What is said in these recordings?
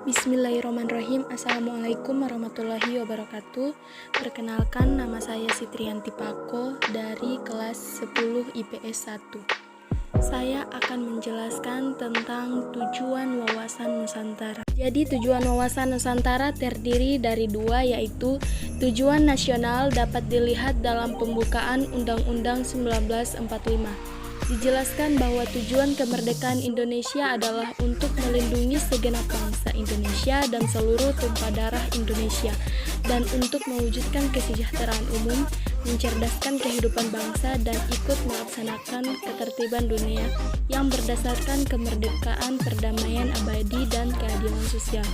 Bismillahirrahmanirrahim. Assalamualaikum warahmatullahi wabarakatuh. Perkenalkan, nama saya Sitrianti Pako dari kelas 10 IPS 1. Saya akan menjelaskan tentang tujuan Wawasan Nusantara. Jadi tujuan Wawasan Nusantara terdiri dari dua, yaitu tujuan nasional dapat dilihat dalam pembukaan Undang-Undang 1945. Dijelaskan bahwa tujuan kemerdekaan Indonesia adalah untuk melindungi segenap bangsa Indonesia dan seluruh tumpah darah Indonesia, dan untuk mewujudkan kesejahteraan umum, mencerdaskan kehidupan bangsa, dan ikut melaksanakan ketertiban dunia yang berdasarkan kemerdekaan, perdamaian abadi, dan keadilan sosial.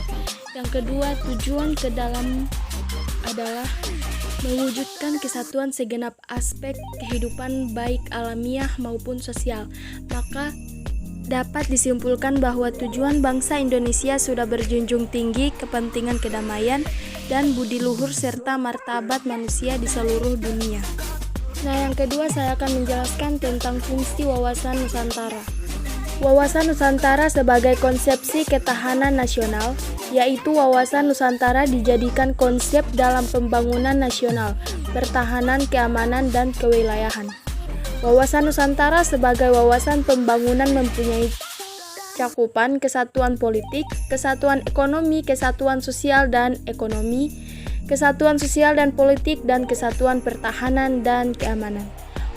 Yang kedua, tujuan ke dalam adalah mewujudkan kesatuan segenap aspek kehidupan baik alamiah maupun sosial. Maka dapat disimpulkan bahwa tujuan bangsa Indonesia sudah berjunjung tinggi kepentingan kedamaian dan budi luhur serta martabat manusia di seluruh dunia. Nah, yang kedua saya akan menjelaskan tentang fungsi Wawasan Nusantara. Wawasan Nusantara sebagai konsepsi ketahanan nasional, yaitu Wawasan Nusantara dijadikan konsep dalam pembangunan nasional, pertahanan, keamanan, dan kewilayahan. Wawasan Nusantara sebagai wawasan pembangunan mempunyai cakupan kesatuan politik, kesatuan ekonomi, kesatuan sosial dan ekonomi, kesatuan sosial dan politik, dan kesatuan pertahanan dan keamanan.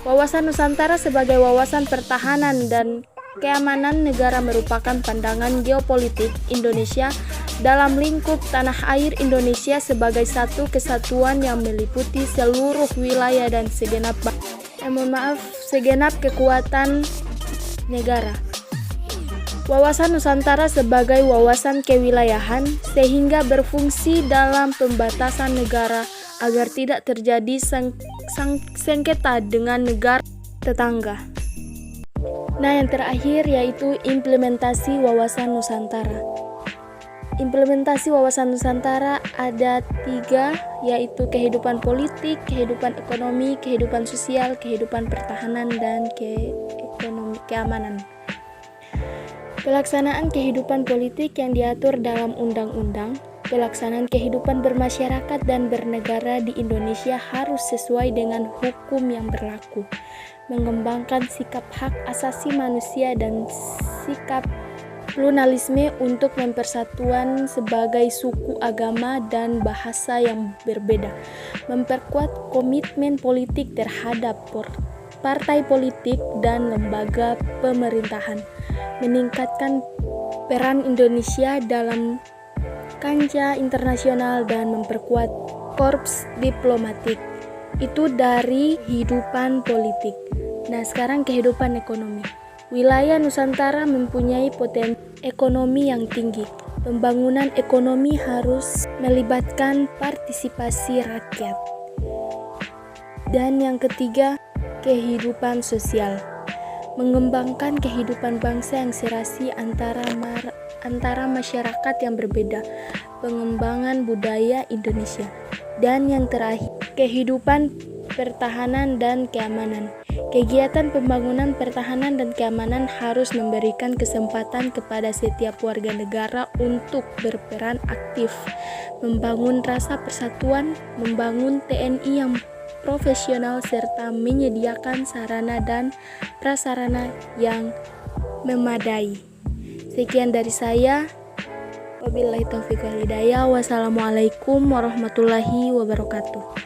Wawasan Nusantara sebagai wawasan pertahanan dan keamanan negara merupakan pandangan geopolitik Indonesia dalam lingkup tanah air Indonesia sebagai satu kesatuan yang meliputi seluruh wilayah dan segenap kekuatan negara. Wawasan Nusantara sebagai wawasan kewilayahan sehingga berfungsi dalam pembatasan negara agar tidak terjadi sengketa dengan negara tetangga. Nah, yang terakhir yaitu implementasi Wawasan Nusantara. Implementasi Wawasan Nusantara ada 3, yaitu kehidupan politik, kehidupan ekonomi, kehidupan sosial, kehidupan pertahanan, dan keamanan. Pelaksanaan kehidupan politik yang diatur dalam undang-undang, pelaksanaan kehidupan bermasyarakat dan bernegara di Indonesia harus sesuai dengan hukum yang berlaku, mengembangkan sikap hak asasi manusia dan sikap pluralisme untuk mempersatuan sebagai suku, agama, dan bahasa yang berbeda, memperkuat komitmen politik terhadap partai politik dan lembaga pemerintahan, meningkatkan peran Indonesia dalam kancah internasional, dan memperkuat korps diplomatik. Itu dari kehidupan politik. Nah, sekarang kehidupan ekonomi. Wilayah Nusantara mempunyai potensi ekonomi yang tinggi. Pembangunan ekonomi harus melibatkan partisipasi rakyat. Dan yang ketiga, kehidupan sosial. Mengembangkan kehidupan bangsa yang serasi antara masyarakat yang berbeda, pengembangan budaya Indonesia. Dan yang terakhir, kehidupan pertahanan dan keamanan. Kegiatan pembangunan pertahanan dan keamanan harus memberikan kesempatan kepada setiap warga negara untuk berperan aktif, membangun rasa persatuan, membangun TNI yang profesional, serta menyediakan sarana dan prasarana yang memadai. Sekian dari saya. Wabillahi taufiq wal hidayah. Wassalamualaikum warahmatullahi wabarakatuh.